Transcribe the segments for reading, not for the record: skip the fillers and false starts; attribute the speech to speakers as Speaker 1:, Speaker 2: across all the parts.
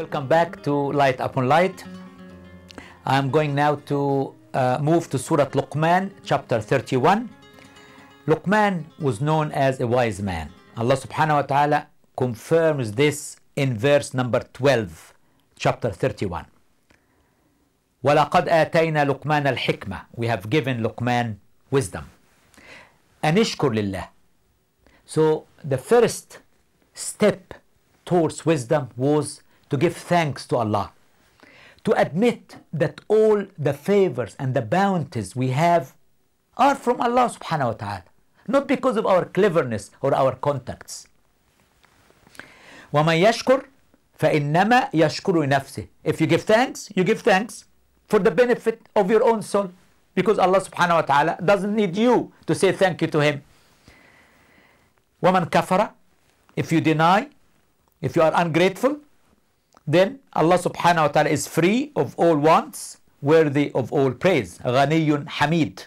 Speaker 1: Welcome back to Light Upon Light. I'm going now to move to Surah Luqman, chapter 31. Luqman was known as a wise man. Allah subhanahu wa ta'ala confirms this in verse number 12, chapter 31. وَلَقَدْ آتَيْنَا لُقْمَانَ الْحِكْمَةِ. We have given Luqman wisdom. أَنِشْكُرْ لِلَّهِ. So the first step towards wisdom was to give thanks to Allah, to admit that all the favors and the bounties we have are from Allah subhanahu wa ta'ala, not because of our cleverness or our contacts. وَمَنْ يَشْكُرْ فَإِنَّمَا يَشْكُرُ لِنَفْسِهِ. If you give thanks, you give thanks for the benefit of your own soul, because Allah subhanahu wa ta'ala doesn't need you to say thank you to Him. وَمَنْ كَفَرَ. If you deny, if you are ungrateful, then Allah subhanahu wa ta'ala is free of all wants, worthy of all praise. غَنِيٌّ حَمِيدٌ.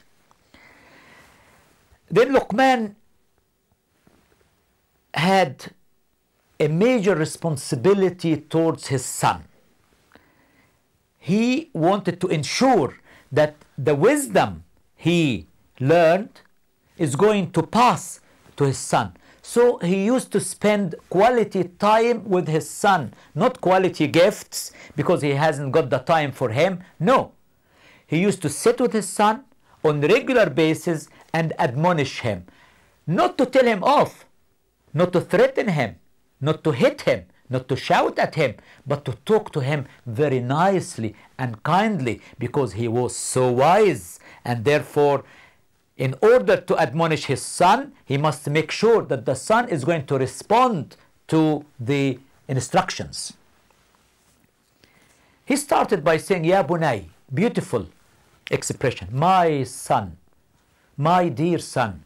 Speaker 1: Then Luqman had a major responsibility towards his son. He wanted to ensure that the wisdom he learned is going to pass to his son. So he used to spend quality time with his son, not quality gifts because he hasn't got the time for him. No, he used to sit with his son on a regular basis and admonish him, not to tell him off, not to threaten him, not to hit him, not to shout at him, but to talk to him very nicely and kindly, because he was so wise. And therefore, in order to admonish his son, he must make sure that the son is going to respond to the instructions. He started by saying, Ya Bunay, beautiful expression, my son, my dear son,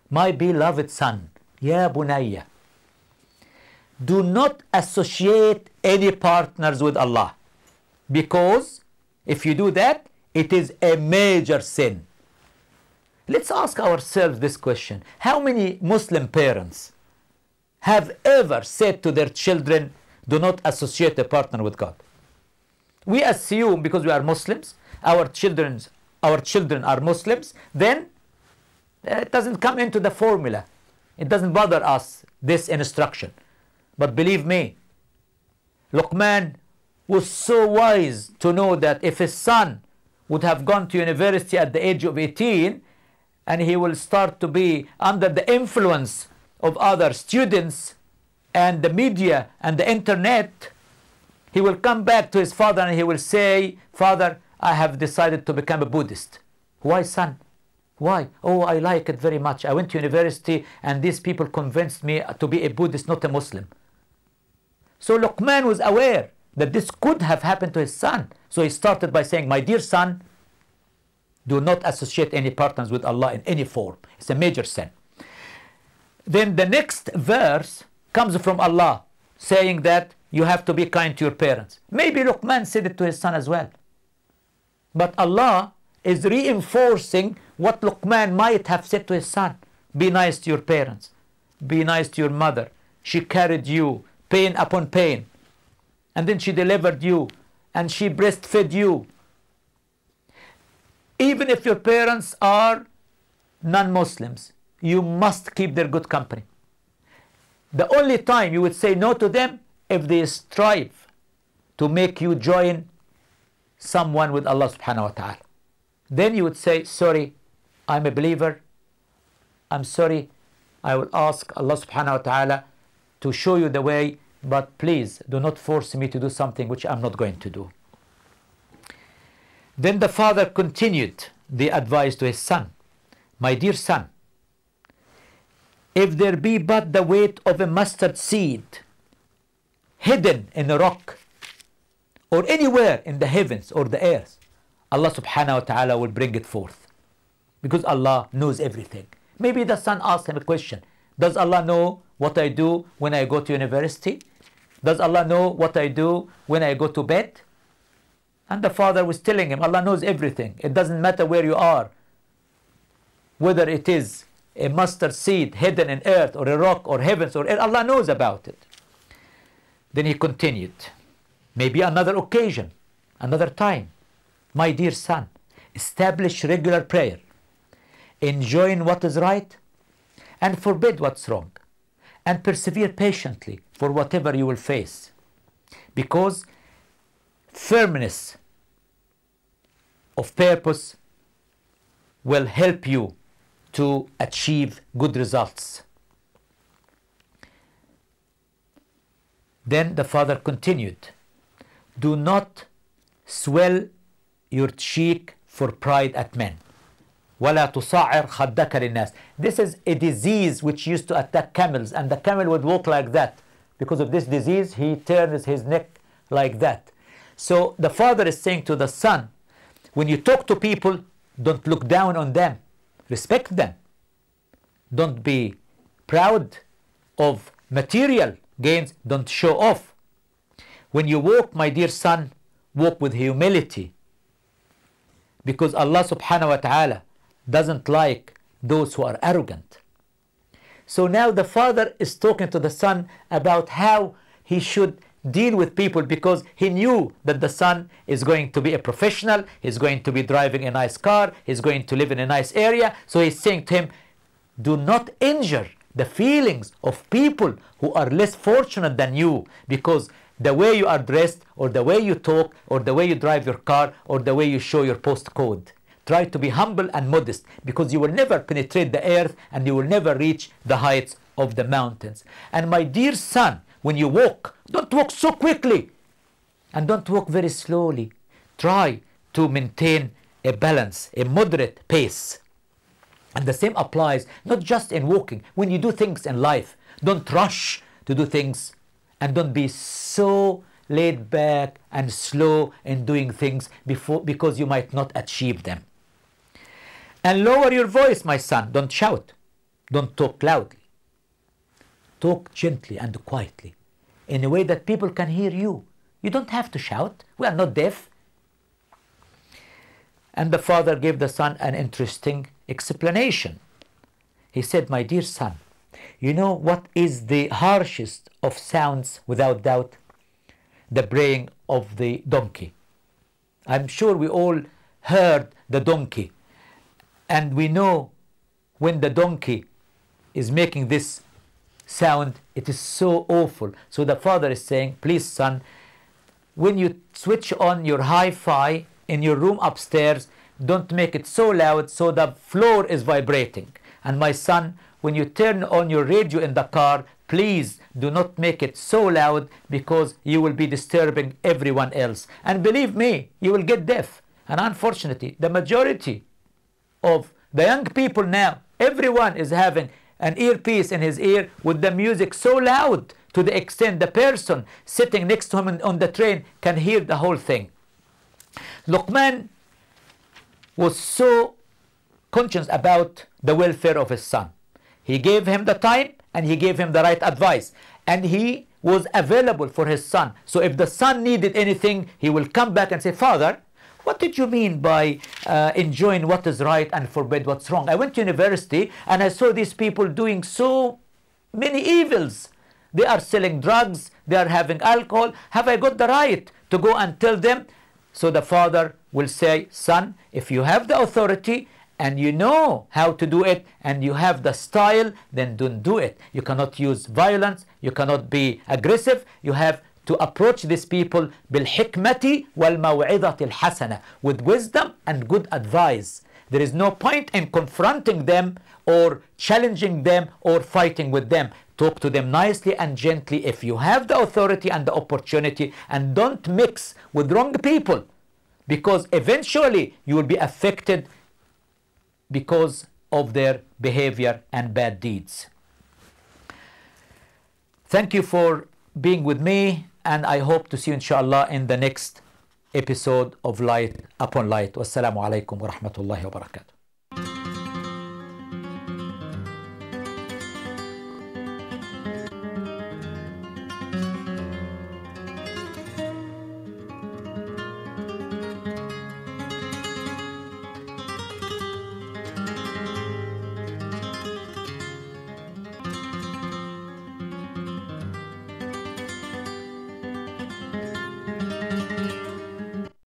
Speaker 1: my beloved son, Ya Bunayya. Do not associate any partners with Allah, because if you do that, it is a major sin. Let's ask ourselves this question. How many Muslim parents have ever said to their children, do not associate a partner with God? We assume because we are Muslims, our children are Muslims, then it doesn't come into the formula. It doesn't bother us, this instruction. But believe me, Luqman was so wise to know that if his son would have gone to university at the age of 18, and he will start to be under the influence of other students and the media and the internet, he will come back to his father and he will say, Father, I have decided to become a Buddhist. Why, son? Why? Oh, I like it very much. I went to university and these people convinced me to be a Buddhist, not a Muslim. So Luqman was aware that this could have happened to his son. So he started by saying, my dear son, do not associate any partners with Allah in any form. It's a major sin. Then the next verse comes from Allah, saying that you have to be kind to your parents. Maybe Luqman said it to his son as well. But Allah is reinforcing what Luqman might have said to his son. Be nice to your parents. Be nice to your mother. She carried you, pain upon pain. And then she delivered you, and she breastfed you. Even if your parents are non-Muslims, you must keep their good company. The only time you would say no to them, if they strive to make you join someone with Allah subhanahu wa ta'ala. Then you would say, sorry, I'm a believer. I'm sorry. I will ask Allah subhanahu wa ta'ala to show you the way, but please do not force me to do something which I'm not going to do. Then the father continued the advice to his son. My dear son, if there be but the weight of a mustard seed hidden in a rock or anywhere in the heavens or the earth, Allah subhanahu wa ta'ala will bring it forth, because Allah knows everything. Maybe the son asked him a question. Does Allah know what I do when I go to university? Does Allah know what I do when I go to bed? And the father was telling him, Allah knows everything. It doesn't matter where you are, whether it is a mustard seed hidden in earth or a rock or heavens or air, Allah knows about it. Then he continued. maybe another occasion, another time. My dear son, establish regular prayer, enjoin what is right and forbid what's wrong, and persevere patiently for whatever you will face, because firmness of purpose will help you to achieve good results. Then the father continued, do not swell your cheek for pride at men. وَلَا تُصَعِّرْ خَدَّكَ لِلنَّاسِ. This is a disease which used to attack camels, and the camel would walk like that. Because of this disease, he turns his neck like that. So the father is saying to the son, when you talk to people, don't look down on them. Respect them. Don't be proud of material gains. Don't show off. When you walk, my dear son, walk with humility. Because Allah subhanahu wa ta'ala doesn't like those who are arrogant. So now the father is talking to the son about how he should deal with people, because he knew that the son is going to be a professional, he's going to be driving a nice car, he's going to live in a nice area. So he's saying to him, do not injure the feelings of people who are less fortunate than you, because the way you are dressed, or the way you talk, or the way you drive your car, or the way you show your postcode. Try to be humble and modest, because you will never penetrate the earth and you will never reach the heights of the mountains. And my dear son, when you walk, don't walk so quickly and don't walk very slowly. Try to maintain a balance, a moderate pace. And the same applies not just in walking. When you do things in life, don't rush to do things, and don't be so laid back and slow in doing things because you might not achieve them. And lower your voice, my son. Don't shout. Don't talk loudly. Talk gently and quietly in a way that people can hear you. You don't have to shout. We are not deaf. And the father gave the son an interesting explanation. He said, my dear son, you know what is the harshest of sounds without doubt? The braying of the donkey. I'm sure we all heard the donkey. And we know when the donkey is making this sound, it is so awful. So the father is saying, please son, when you switch on your hi-fi in your room upstairs, don't make it so loud so the floor is vibrating. And my son, when you turn on your radio in the car, please do not make it so loud, because you will be disturbing everyone else. And believe me, you will get deaf. And unfortunately, the majority of the young people now, everyone is having an earpiece in his ear with the music so loud to the extent the person sitting next to him on the train can hear the whole thing. Luqman was so conscious about the welfare of his son. He gave him the time and he gave him the right advice. And he was available for his son. So if the son needed anything, he will come back and say, Father, what did you mean by enjoying what is right and forbid what's wrong? I went to university and I saw these people doing so many evils. They are selling drugs, they are having alcohol. Have I got the right to go and tell them? So the father will say, son, if you have the authority and you know how to do it and you have the style, then don't do it. You cannot use violence, you cannot be aggressive. You have to approach these people بالحكمة والموعظة الحسنة, with wisdom and good advice. There is no point in confronting them or challenging them or fighting with them. Talk to them nicely and gently if you have the authority and the opportunity, and don't mix with wrong people, because eventually you will be affected because of their behavior and bad deeds. Thank you for being with me, and I hope to see you inshallah in the next episode of Light Upon Light. Wassalamu alaikum wa rahmatullahi wa barakatuh.